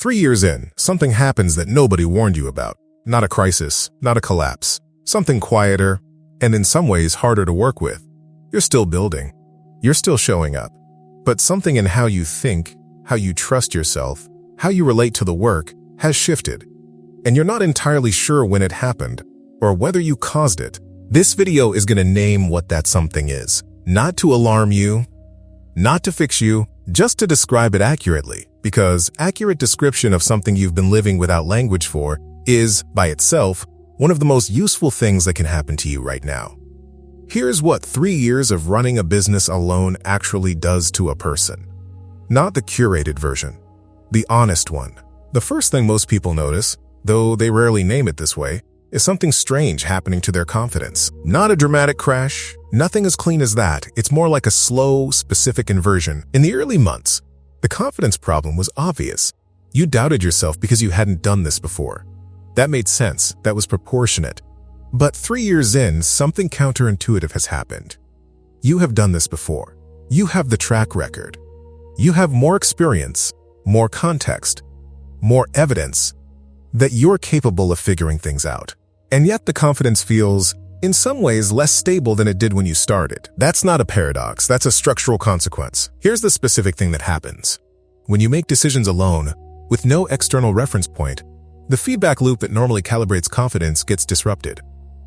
3 years in, something happens that nobody warned you about. Not a crisis, not a collapse. Something quieter, and in some ways harder to work with. You're still building. You're still showing up. But something in how you think, how you trust yourself, how you relate to the work has shifted. And you're not entirely sure when it happened, or whether you caused it. This video is going to name what that something is. Not to alarm you, not to fix you, just to describe it accurately. Because accurate description of something you've been living without language for is, by itself, one of the most useful things that can happen to you right now. Here's what 3 years of running a business alone actually does to a person. Not the curated version, the honest one. The first thing most people notice, though they rarely name it this way, is something strange happening to their confidence. Not a dramatic crash, nothing as clean as that. It's more like a slow, specific inversion. In the early months, the confidence problem was obvious. You doubted yourself because you hadn't done this before. That made sense. That was proportionate. But 3 years in, something counterintuitive has happened. You have done this before. You have the track record. You have more experience, more context, more evidence that you're capable of figuring things out. And yet the confidence feels, in some ways, less stable than it did when you started. That's not a paradox. That's a structural consequence. Here's the specific thing that happens. When you make decisions alone, with no external reference point, the feedback loop that normally calibrates confidence gets disrupted.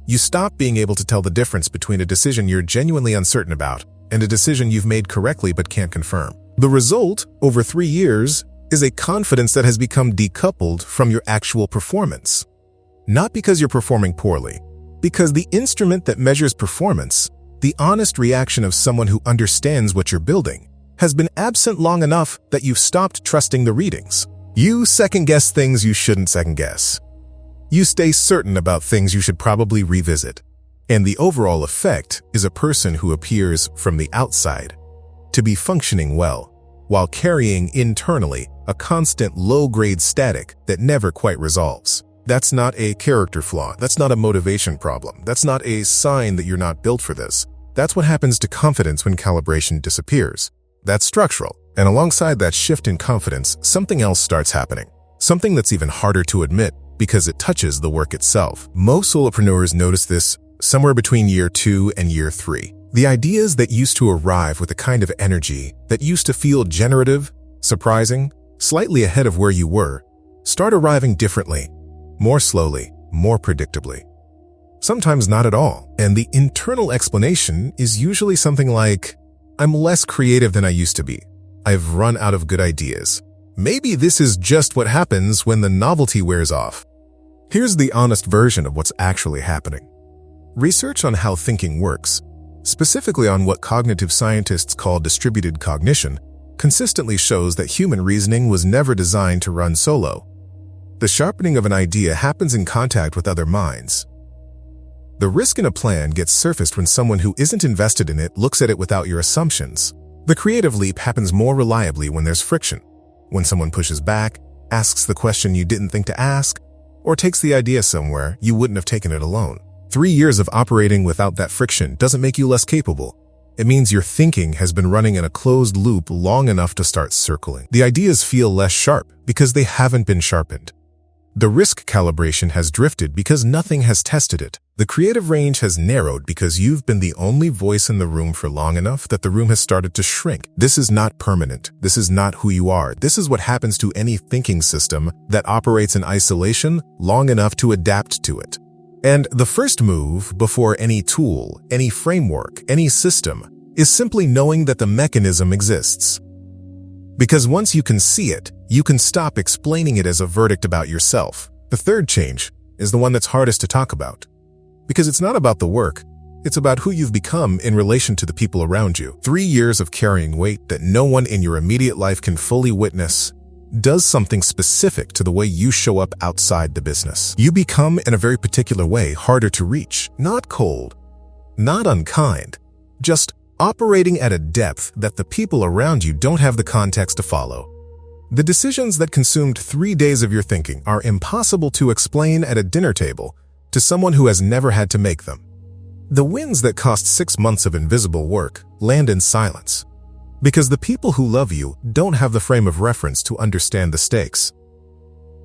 You stop being able to tell the difference between a decision you're genuinely uncertain about and a decision you've made correctly but can't confirm. The result, over 3 years, is a confidence that has become decoupled from your actual performance. Not because you're performing poorly, because the instrument that measures performance, the honest reaction of someone who understands what you're building, has been absent long enough that you've stopped trusting the readings. You second-guess things you shouldn't second-guess. You stay certain about things you should probably revisit. And the overall effect is a person who appears from the outside to be functioning well, while carrying internally a constant low-grade static that never quite resolves. That's not a character flaw. That's not a motivation problem. That's not a sign that you're not built for this. That's what happens to confidence when calibration disappears. That's structural. And alongside that shift in confidence, something else starts happening. Something that's even harder to admit because it touches the work itself. Most solopreneurs notice this somewhere between year 2 and year 3. The ideas that used to arrive with a kind of energy that used to feel generative, surprising, slightly ahead of where you were, start arriving differently, more slowly, more predictably. Sometimes not at all. And the internal explanation is usually something like, I'm less creative than I used to be. I've run out of good ideas. Maybe this is just what happens when the novelty wears off. Here's the honest version of what's actually happening. Research on how thinking works, specifically on what cognitive scientists call distributed cognition, consistently shows that human reasoning was never designed to run solo. The sharpening of an idea happens in contact with other minds. The risk in a plan gets surfaced when someone who isn't invested in it looks at it without your assumptions. The creative leap happens more reliably when there's friction, when someone pushes back, asks the question you didn't think to ask, or takes the idea somewhere you wouldn't have taken it alone. 3 years of operating without that friction doesn't make you less capable. It means your thinking has been running in a closed loop long enough to start circling. The ideas feel less sharp because they haven't been sharpened. The risk calibration has drifted because nothing has tested it. The creative range has narrowed because you've been the only voice in the room for long enough that the room has started to shrink. This is not permanent. This is not who you are. This is what happens to any thinking system that operates in isolation long enough to adapt to it. And the first move before any tool, any framework, any system is simply knowing that the mechanism exists. Because once you can see it, you can stop explaining it as a verdict about yourself. The third change is the one that's hardest to talk about. Because it's not about the work, it's about who you've become in relation to the people around you. 3 years of carrying weight that no one in your immediate life can fully witness does something specific to the way you show up outside the business. You become, in a very particular way, harder to reach. Not cold, not unkind, just operating at a depth that the people around you don't have the context to follow. The decisions that consumed 3 days of your thinking are impossible to explain at a dinner table to someone who has never had to make them. The wins that cost 6 months of invisible work land in silence, because the people who love you don't have the frame of reference to understand the stakes.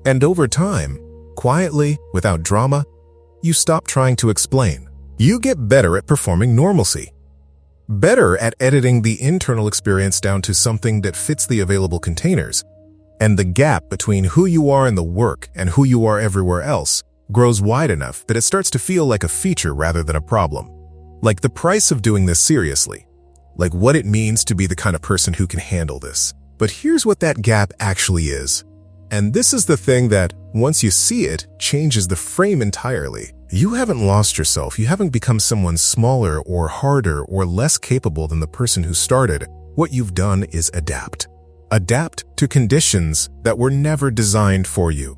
And over time, quietly, without drama, you stop trying to explain. You get better at performing normalcy. Better at editing the internal experience down to something that fits the available containers. And the gap between who you are in the work and who you are everywhere else grows wide enough that it starts to feel like a feature rather than a problem. Like the price of doing this seriously. Like what it means to be the kind of person who can handle this. But here's what that gap actually is. And this is the thing that, once you see it, changes the frame entirely. You haven't lost yourself. You haven't become someone smaller or harder or less capable than the person who started. What you've done is adapt. Adapt to conditions that were never designed for you.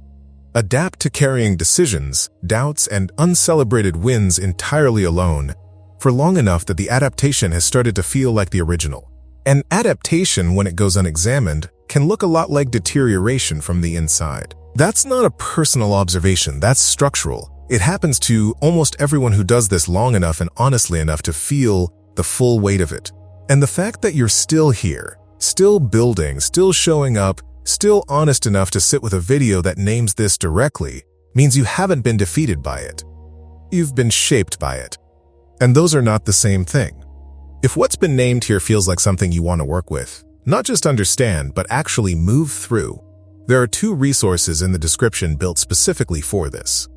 Adapt to carrying decisions, doubts, and uncelebrated wins entirely alone for long enough that the adaptation has started to feel like the original. And adaptation, when it goes unexamined, can look a lot like deterioration from the inside. That's not a personal observation, that's structural. It happens to almost everyone who does this long enough and honestly enough to feel the full weight of it. And the fact that you're still here, still building, still showing up, still honest enough to sit with a video that names this directly, means you haven't been defeated by it. You've been shaped by it. And those are not the same thing. If what's been named here feels like something you want to work with, not just understand, but actually move through, there are 2 resources in the description built specifically for this.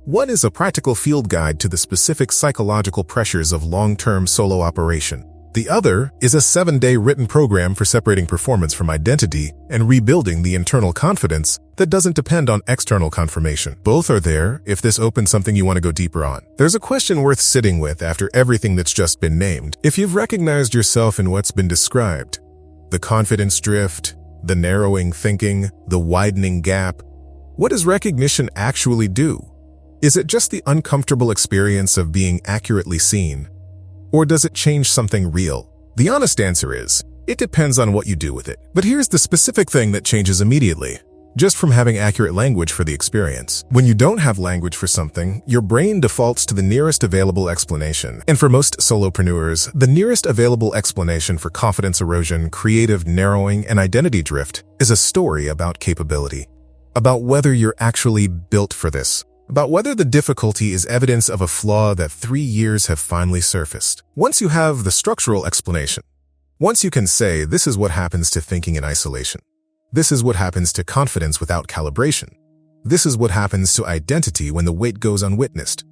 One is a practical field guide to the specific psychological pressures of long-term solo operation. The other is a 7-day written program for separating performance from identity and rebuilding the internal confidence that doesn't depend on external confirmation. Both are there if this opens something you want to go deeper on. There's a question worth sitting with after everything that's just been named. If you've recognized yourself in what's been described, the confidence drift, the narrowing thinking, the widening gap, what does recognition actually do? Is it just the uncomfortable experience of being accurately seen? Or does it change something real? The honest answer is, it depends on what you do with it. But here's the specific thing that changes immediately, just from having accurate language for the experience. When you don't have language for something, your brain defaults to the nearest available explanation. And for most solopreneurs, the nearest available explanation for confidence erosion, creative narrowing, and identity drift is a story about capability. About whether you're actually built for this. About whether the difficulty is evidence of a flaw that 3 years have finally surfaced. Once you have the structural explanation, once you can say this is what happens to thinking in isolation, this is what happens to confidence without calibration, this is what happens to identity when the weight goes unwitnessed,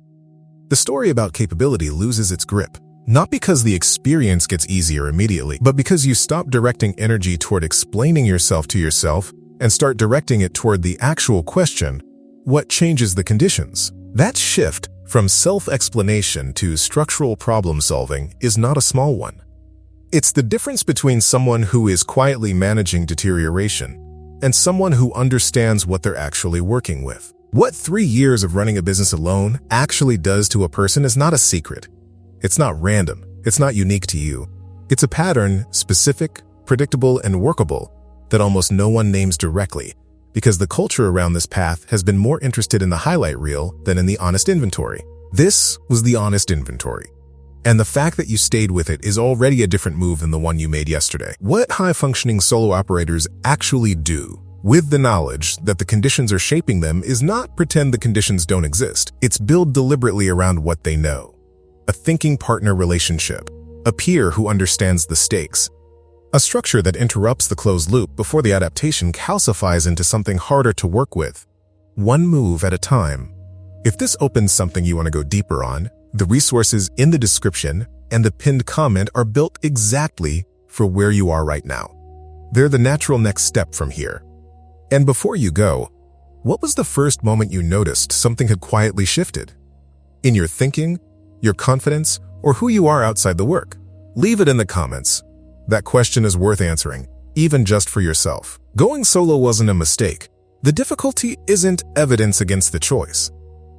the story about capability loses its grip. Not because the experience gets easier immediately, but because you stop directing energy toward explaining yourself to yourself and start directing it toward the actual question, what changes the conditions? That shift from self-explanation to structural problem-solving is not a small one. It's the difference between someone who is quietly managing deterioration and someone who understands what they're actually working with. What 3 years of running a business alone actually does to a person is not a secret. It's not random. It's not unique to you. It's a pattern, specific, predictable, and workable, that almost no one names directly, because the culture around this path has been more interested in the highlight reel than in the honest inventory. This was the honest inventory. And the fact that you stayed with it is already a different move than the one you made yesterday. What high-functioning solo operators actually do, with the knowledge that the conditions are shaping them, is not pretend the conditions don't exist. It's build deliberately around what they know. A thinking partner relationship. A peer who understands the stakes. A structure that interrupts the closed loop before the adaptation calcifies into something harder to work with. One move at a time. If this opens something you want to go deeper on, the resources in the description and the pinned comment are built exactly for where you are right now. They're the natural next step from here. And before you go, what was the first moment you noticed something had quietly shifted? In your thinking, your confidence, or who you are outside the work? Leave it in the comments. That question is worth answering, even just for yourself. Going solo wasn't a mistake. The difficulty isn't evidence against the choice.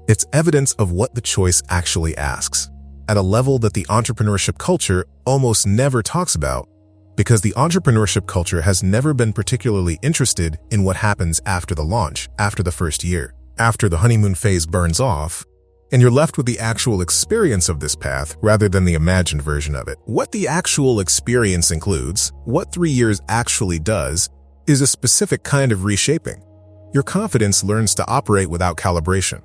It's evidence of what the choice actually asks, at a level that the entrepreneurship culture almost never talks about, because the entrepreneurship culture has never been particularly interested in what happens after the launch, after the first year, after the honeymoon phase burns off, and you're left with the actual experience of this path rather than the imagined version of it. What the actual experience includes, what 3 years actually does, is a specific kind of reshaping. Your confidence learns to operate without calibration.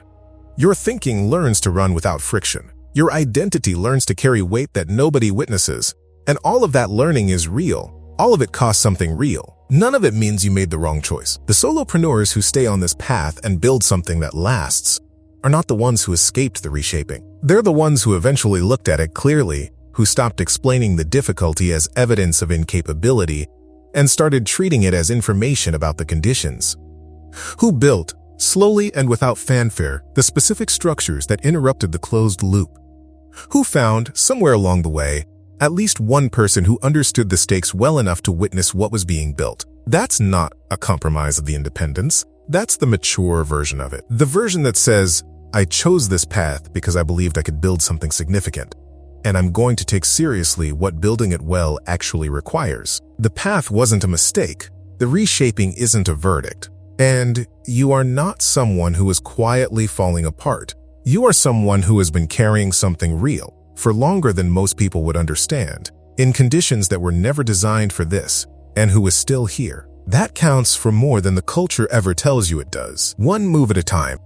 Your thinking learns to run without friction. Your identity learns to carry weight that nobody witnesses. And all of that learning is real. All of it costs something real. None of it means you made the wrong choice. The solopreneurs who stay on this path and build something that lasts are not the ones who escaped the reshaping. They're the ones who eventually looked at it clearly, who stopped explaining the difficulty as evidence of incapability and started treating it as information about the conditions. Who built, slowly and without fanfare, the specific structures that interrupted the closed loop. Who found, somewhere along the way, at least one person who understood the stakes well enough to witness what was being built. That's not a compromise of the independence. That's the mature version of it. The version that says, I chose this path because I believed I could build something significant, and I'm going to take seriously what building it well actually requires. The path wasn't a mistake. The reshaping isn't a verdict. And you are not someone who is quietly falling apart. You are someone who has been carrying something real for longer than most people would understand, in conditions that were never designed for this, and who is still here. That counts for more than the culture ever tells you it does. One move at a time.